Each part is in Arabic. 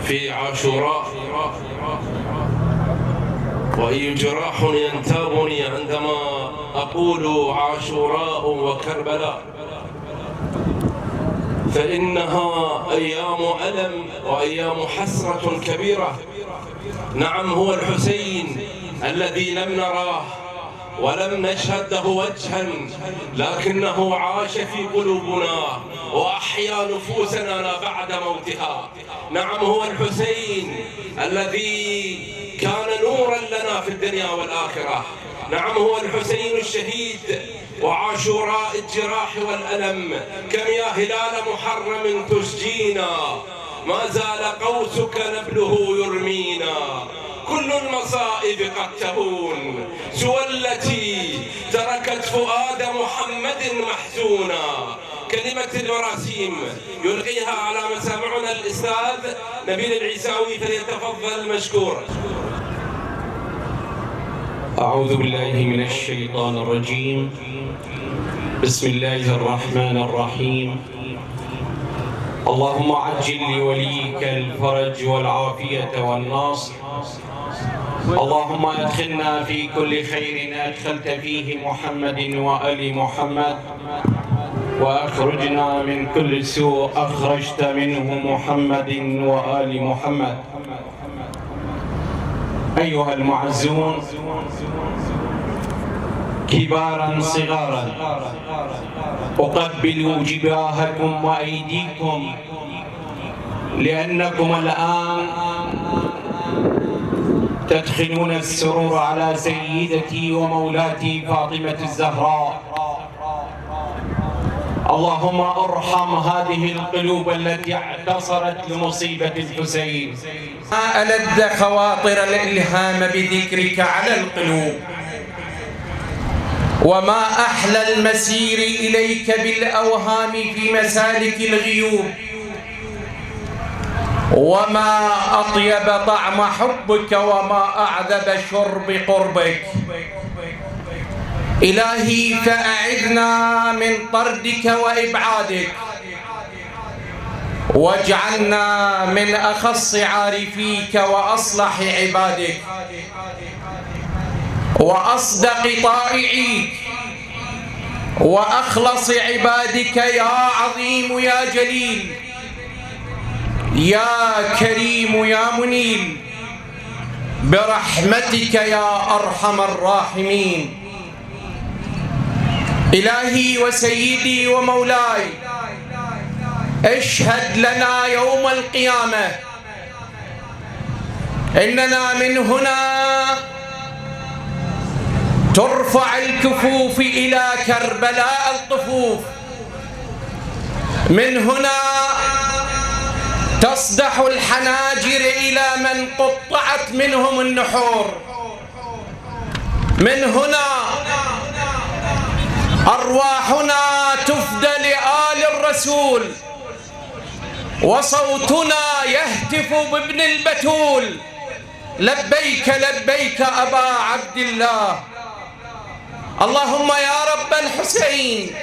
في عاشوراء، وأي جراح ينتابني عندما أقول عاشوراء وكربلاء، فإنها أيام ألم وأيام حسرة كبيرة. نعم، هو الحسين الذي لم نراه ولم نشهد له وجها، لكنه عاش في قلوبنا وأحيا نفوسنا بعد موتها. نعم، هو الحسين الذي كان نورا لنا في الدنيا والآخرة. نعم، هو الحسين الشهيد. وعاشوراء الجراح والألم، كم يا هلال محرم تسجينا، ما زال قوسك نبله يرمينا، كل المصائب قد تهون سوى التي تركت فؤاد محمد محزونا. كلمة الوراسيم يلقيها على مسامعنا الأستاذ نبيل العيساوي، فليتفضل مشكورا. أعوذ بالله من الشيطان الرجيم. بسم الله الرحمن الرحيم. اللهم عجل لوليك الفرج والعافية والنصر. اللهم أدخلنا في كل خير أدخلت فيه محمد وآل محمد، وأخرجنا من كل سوء أخرجت منه محمد وآل محمد. أيها المعزون كبارا صغارا، أقبل جباهكم وأيديكم، لأنكم الآن تدخلون السرور على سيدتي ومولاتي فاطمة الزهراء. اللهم ارحم هذه القلوب التي اعتصرت لمصيبة الحسين. ما ألذ خواطر الإلهام بذكرك على القلوب، وما أحلى المسير إليك بالأوهام في مسالك الغيوب، وما أطيب طعم حبك، وما أعذب شرب قربك. إلهي فأعذنا من طردك وإبعادك، واجعلنا من أخص عارفيك وأصلح عبادك وأصدق طائعيك وأخلص عبادك، يا عظيم يا جليل يا كريم يا منيل، برحمتك يا أرحم الراحمين. إلهي وسيدي ومولاي، اشهد لنا يوم القيامة إننا من هنا ترفع الكفوف إلى كربلاء الطفوف، من هنا تصدح الحناجر إلى من قطعت منهم النحور، من هنا أرواحنا تفدى لآل الرسول، وصوتنا يهتف بابن البتول: لبيك لبيك أبا عبد الله. اللهم يا رب الحسين،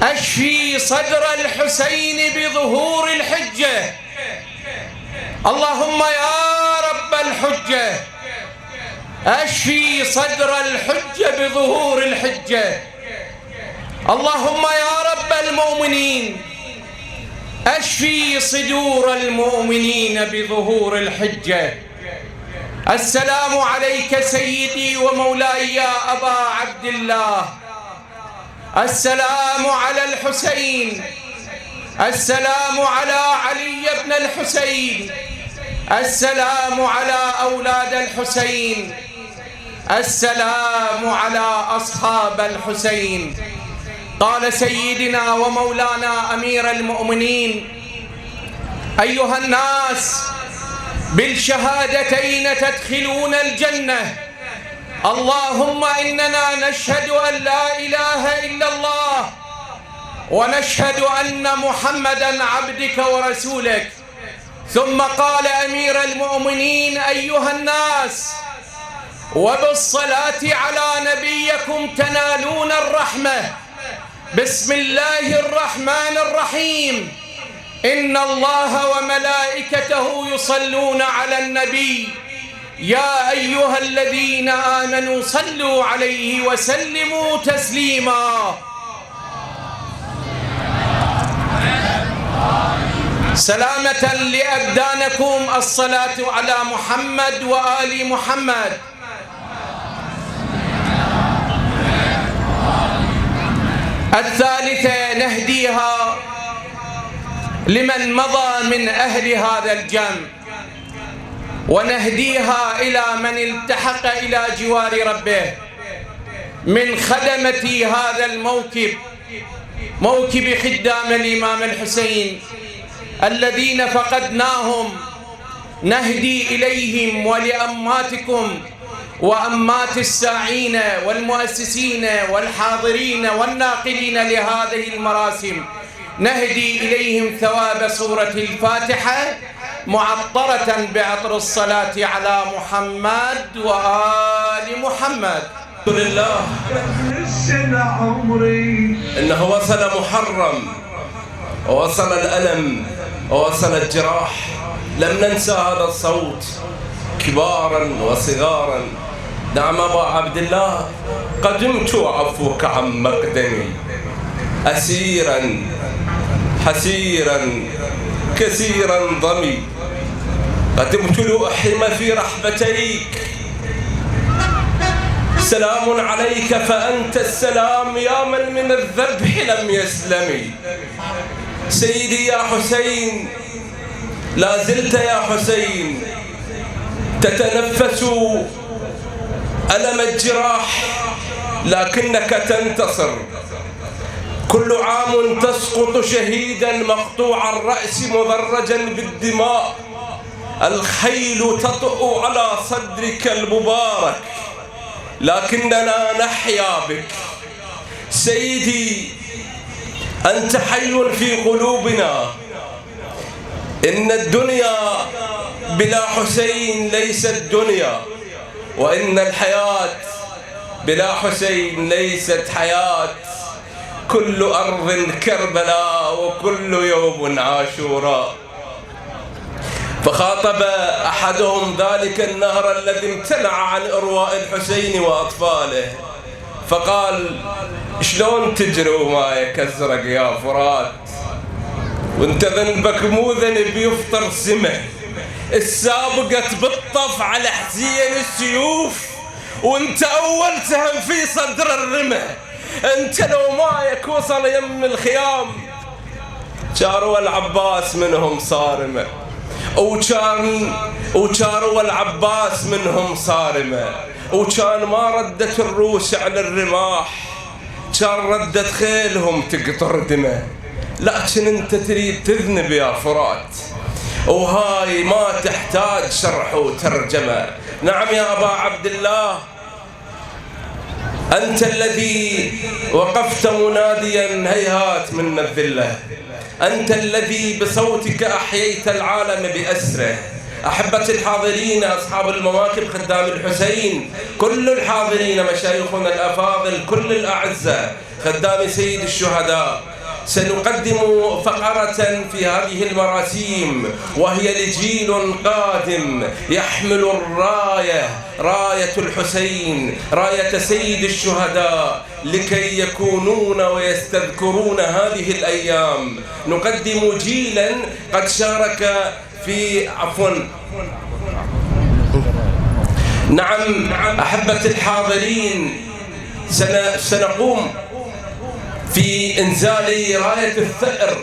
أشفي صدر الحسين بظهور الحجة. اللهم يا رب الحجة، أشفي صدر الحجة بظهور الحجة. اللهم يا رب المؤمنين، أشفي صدور المؤمنين بظهور الحجة. السلام عليك سيدي ومولاي يا أبا عبد الله. السلام على الحسين، السلام على علي بن الحسين، السلام على أولاد الحسين، السلام على أصحاب الحسين. قال سيدنا ومولانا أمير المؤمنين: أيها الناس، بالشهادتين تدخلون الجنة. اللهم إننا نشهد أن لا إله إلا الله، ونشهد أن محمدًا عبدك ورسولك. ثم قال أمير المؤمنين: أيها الناس، وبالصلاة على نبيكم تنالون الرحمة. بسم الله الرحمن الرحيم. إن الله وملائكته يصلون على النبي يا أيها الذين آمنوا صلوا عليه وسلموا تسليما. سلامة لأبدانكم الصلاة على محمد وآل محمد. الثالثة نهديها لمن مضى من أهل هذا الجمع، ونهديها إلى من التحق إلى جوار ربه من خدمة هذا الموكب، موكب خدام الإمام الحسين الذين فقدناهم. نهدي إليهم ولأماتكم وأمات الساعين والمؤسسين والحاضرين والناقلين لهذه المراسم، نهدي إليهم ثواب سورة الفاتحة معطرة بعطر الصلاة على محمد وآل محمد. الحمد لله إنه وصل محرم، ووصل الألم، ووصل الجراح. لم ننسى هذا الصوت كبارا وصغارا. نعم أبا عبد الله، قدمت عفوك عن مقدمي أسيرا حسيرا كثيرا ضمي، قدمت لأحرم في رحبتيك. سلام عليك فأنت السلام يا من من الذبح لم يسلمي. سيدي يا حسين، لا زلت يا حسين تتنفس ألم الجراح، لكنك تنتصر. كل عام تسقط شهيدا مقطوع الرأس مدرجا بالدماء، الخيل تطؤ على صدرك المبارك، لكننا نحيا بك. سيدي أنت حي في قلوبنا. إن الدنيا بلا حسين ليست دنيا، وإن الحياة بلا حسين ليست حياة. كل أرض كربلاء وكل يوم عاشوراء. فخاطب أحدهم ذلك النهر الذي امتنع عن إرواء الحسين وأطفاله، فقال: شلون تجروا مايك أزرق يا فرات وانت ذنبك مو ذنب يفطر سمه؟ السابقة بالطف على حزين السيوف، وانت أول سهم في صدر الرمه. انت لو مايك وصل يم الخيام شاروا العباس منهم صارمة، وشاروا العباس منهم صارمة، وكان ما ردت الروس على الرماح، كان ردت خيلهم تقطر دمه. لكن انت تريد تذنب يا فرات، وهاي ما تحتاج شرح وترجمة. نعم يا أبا عبد الله، أنت الذي وقفت مناديا هيهات من الذلة، أنت الذي بصوتك أحييت العالم بأسره. أحبتي الحاضرين، أصحاب المواكب، خدام الحسين، كل الحاضرين، مشايخنا الأفاضل، كل الأعزة، خدام سيد الشهداء، سنقدم فقرة في هذه المراسيم وهي لجيل قادم يحمل الراية، راية الحسين، راية سيد الشهداء، لكي يكونون ويستذكرون هذه الأيام. نقدم جيلا قد شارك في نعم أحبة الحاضرين، سنقوم في إنزال راية الثأر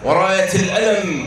وراية الألم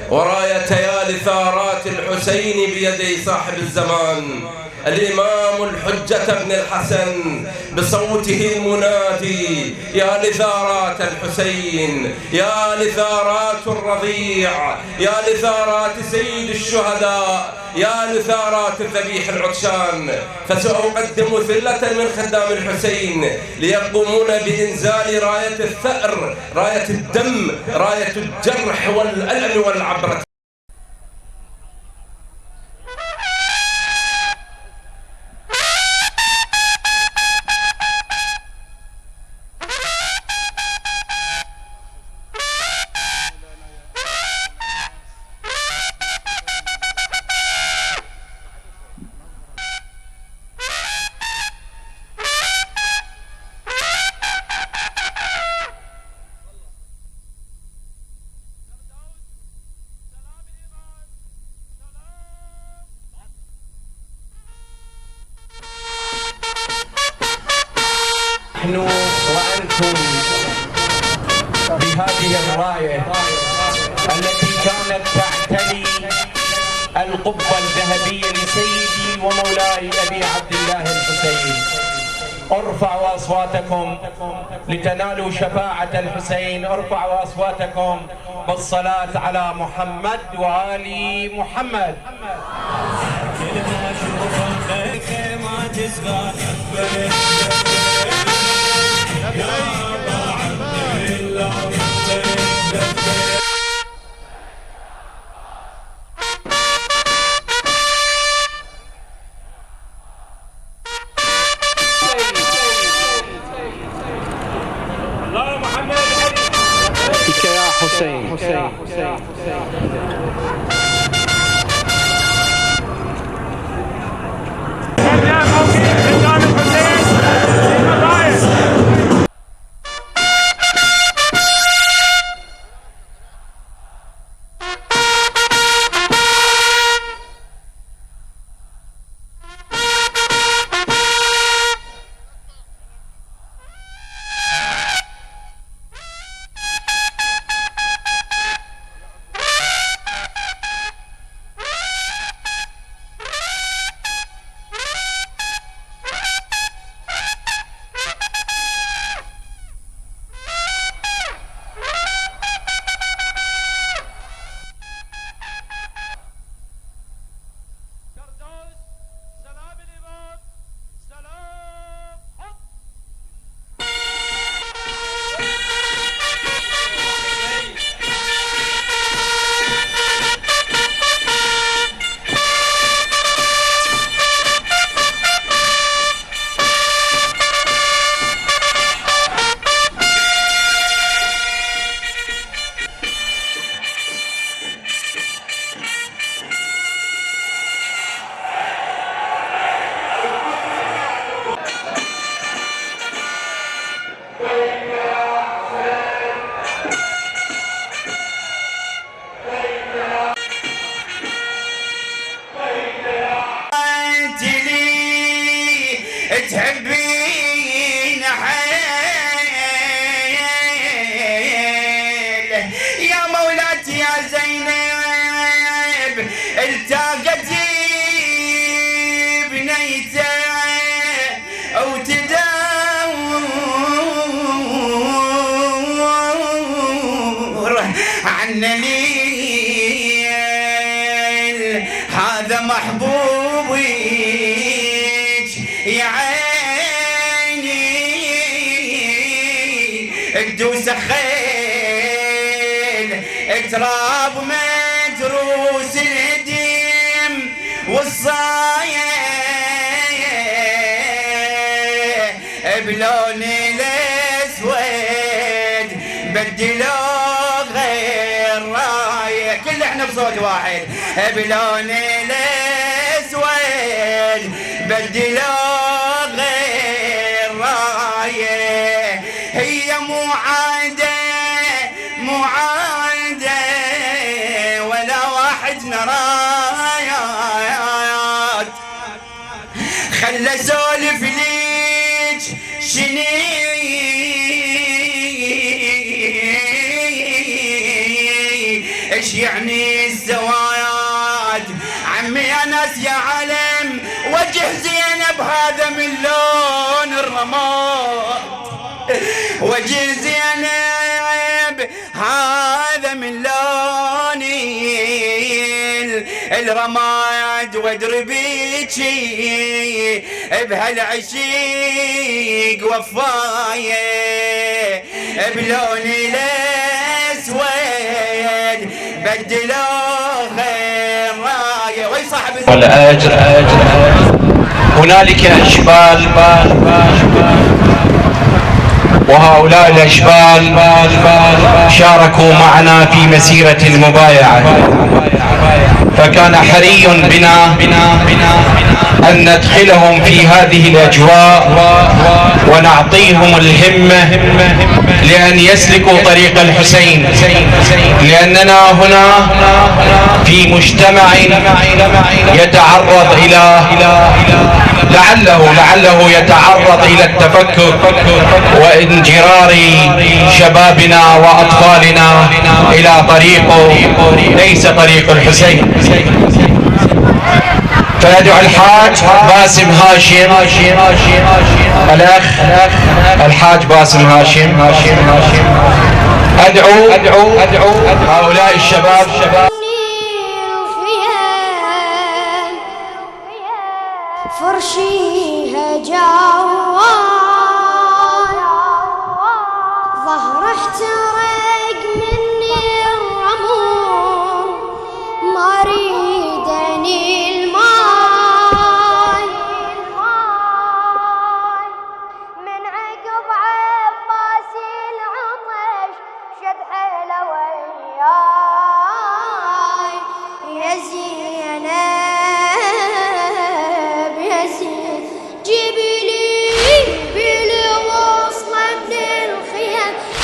وراية يا لثارات الحسين بيدي صاحب الزمان الإمام الحجة بن الحسن بصوته المنادي: يا لثارات الحسين، يا لثارات الرضيع، يا لثارات سيد الشهداء، يا لثارات الذبيح العطشان. فسأقدم ثلة من خدام الحسين ليقومون بإنزال راية الثأر، راية الدم، راية الجرح والألم والعبرة. نحن وأنتم بهذه الراية التي كانت تعتلي القبة الذهبية لسيدي ومولاي أبي عبد الله الحسين. ارفعوا أصواتكم لتنالوا شفاعة الحسين، ارفعوا أصواتكم بالصلاة على محمد وآل محمد. يا حسين تحبين حيل يا مولاتي يا زينب، التقتي بنيته وتدور عن الليل، هذا محبوبي يا عيني تدوس خيل تراب مدروس الهديم والصايع بلون الاسود بدلوا غير رايح، كل احنا بصوت واحد بلون الاسود بدلوا غير راية، هي مو عادة ولا واحد نرايات، خلى سولف ليج ايش يعني السواد، عمي يا ناس يا علم وجه زينب هذا من لون الرماد، وجه زينب هذا من لون الرماد، وادربيكي بهالعشيق وفايه بلون الاسود بدلوا غير رايه. وي صاحب والأجر هنالك أشبال، وهؤلاء الأشبال شاركوا معنا في مسيرة المبايعة، فكان حري بنا أن ندخلهم في هذه الأجواء ونعطيهم الهمة لأن يسلكوا طريق الحسين، لأننا هنا في مجتمع يتعرض إلى لعله يتعرض إلى التفكر وانجرار شبابنا وأطفالنا إلى طريق ليس طريق الحسين. فيدعو الحاج باسم هاشم، الأخ الحاج باسم هاشم، أدعو هؤلاء الشباب. فرشيها جوال ظهر احترق مني الرمول ما ريدني الماي من عقب عباسي العطش شد حيله وياي يا زينب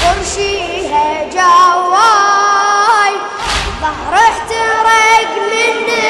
فرشيها جواي ظهر احترق مني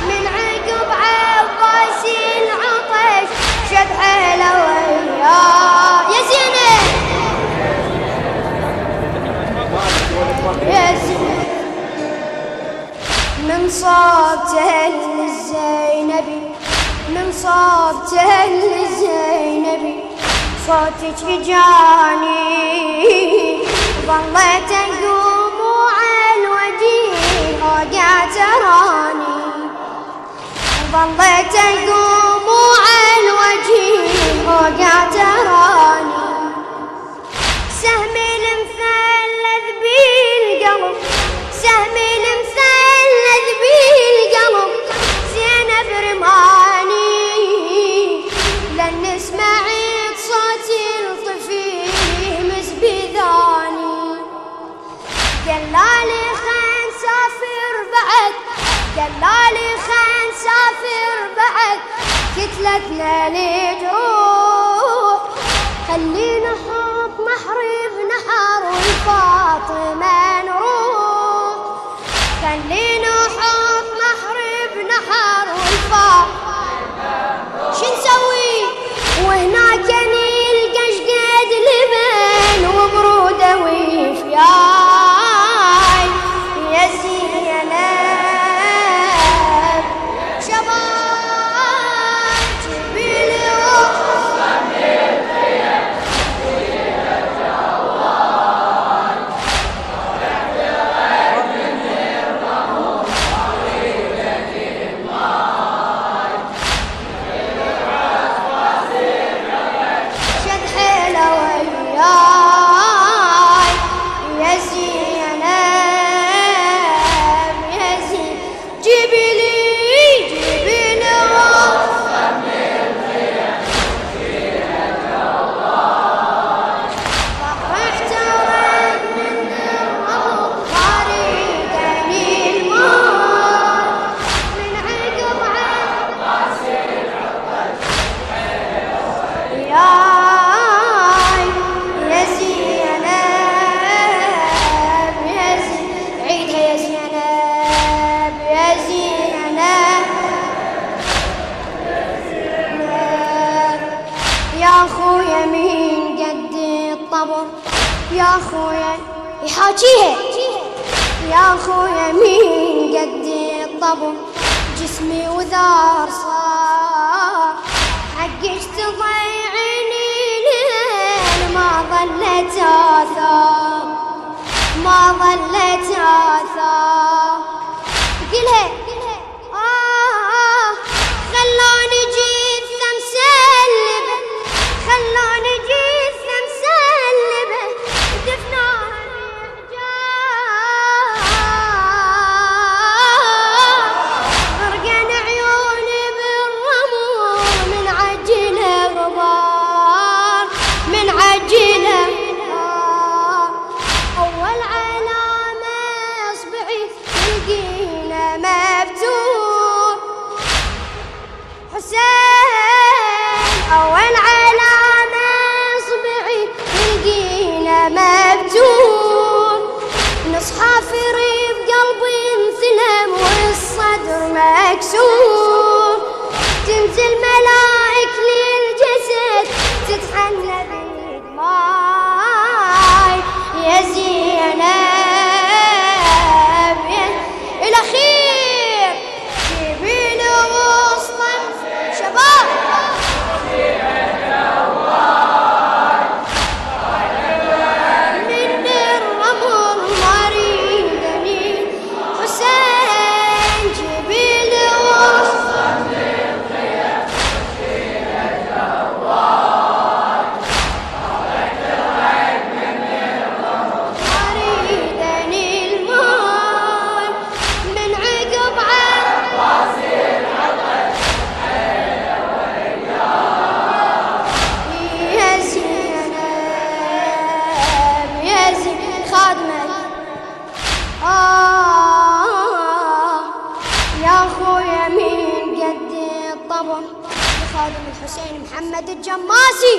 من عقب عباسي العطش شد حيله وياه يا زينب يا زينب من صوته للزينبي من صوته لزينبي صوتك جاني ظليت اقوم على الوجيه وقعت راني ظليت اقوم على الوجيه وقعت راني سهمي المثلث بالقلب سهمي المثلث بالقلب زينب رماني لن سمعت صوتي الطفيل مسبذاني قالالي خل نسافر بعد قالالي خل نسافر بعد كتلتنا لجروح خلينا نحط نحر بنحر والفاطمة نروح خلينا نحط نحر بنحر والفاطمة شو نسوي وهناك نلقى جديد لبن وبرودة وفياي يا زينب شباب جيبيلي يا خويا يحاجيها يا خويا مين قد الطبع جسمي وذار صار حقك تضيعني لين ما ظلت آثار ما ظلت آثار قلها خلوني جثة مسلبة خلوني جثة مسلبة دفناني غرقان عيوني بالرمل من عجل غبار من عجل أول علامة مكسور، تنزل ملائك للجسد تتحنى بدماي يا زينب الأخير جيبي له وسطا شباب من الرمل مريدني حسين جيبي له وسطا مريدني المال من عقب يا زينب يا زينب خادمك يا خويا مين قد الطبل خادم الحسين محمد الجماسي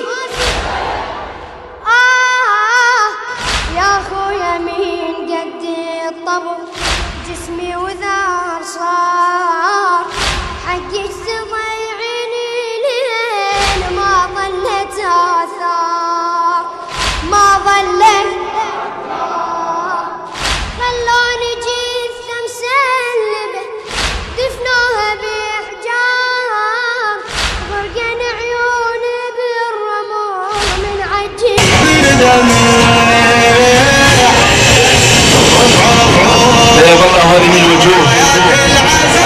يا خويا مين قد الطبل جسمي وذار صار حقك تضيعني لين ما ظلت آثار ما ظلت خلوني جثة مسلبة دفنوها بإحجار غرقن عيوني بالرمل من عجل يظل هذه الوجوه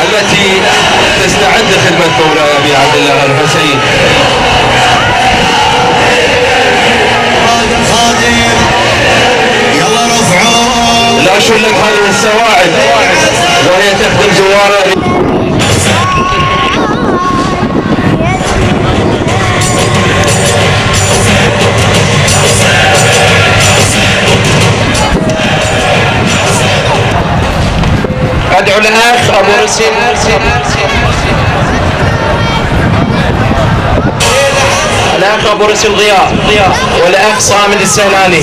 التي تستعد لخدمة مولاي أبي عبد الله الحسين. لا شلت هذه السواعد وهي تخدم زواره. أدعو الأخ أبو رسل الأخ أبو رسل ضياء والأخ صامد السهلاني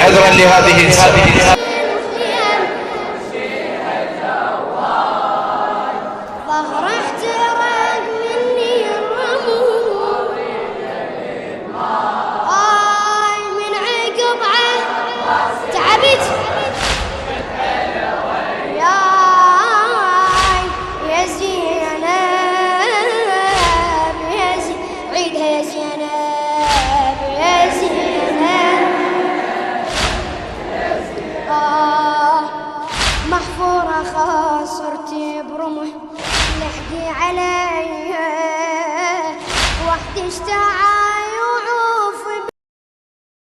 عذرا لهذه ظهر احترق مني الرمول من عقب تعبت يا زينب يا زينب عيدها يا زينب يا زينب محفورة خاصرتي برمح لحقي علي وحدي اشتعل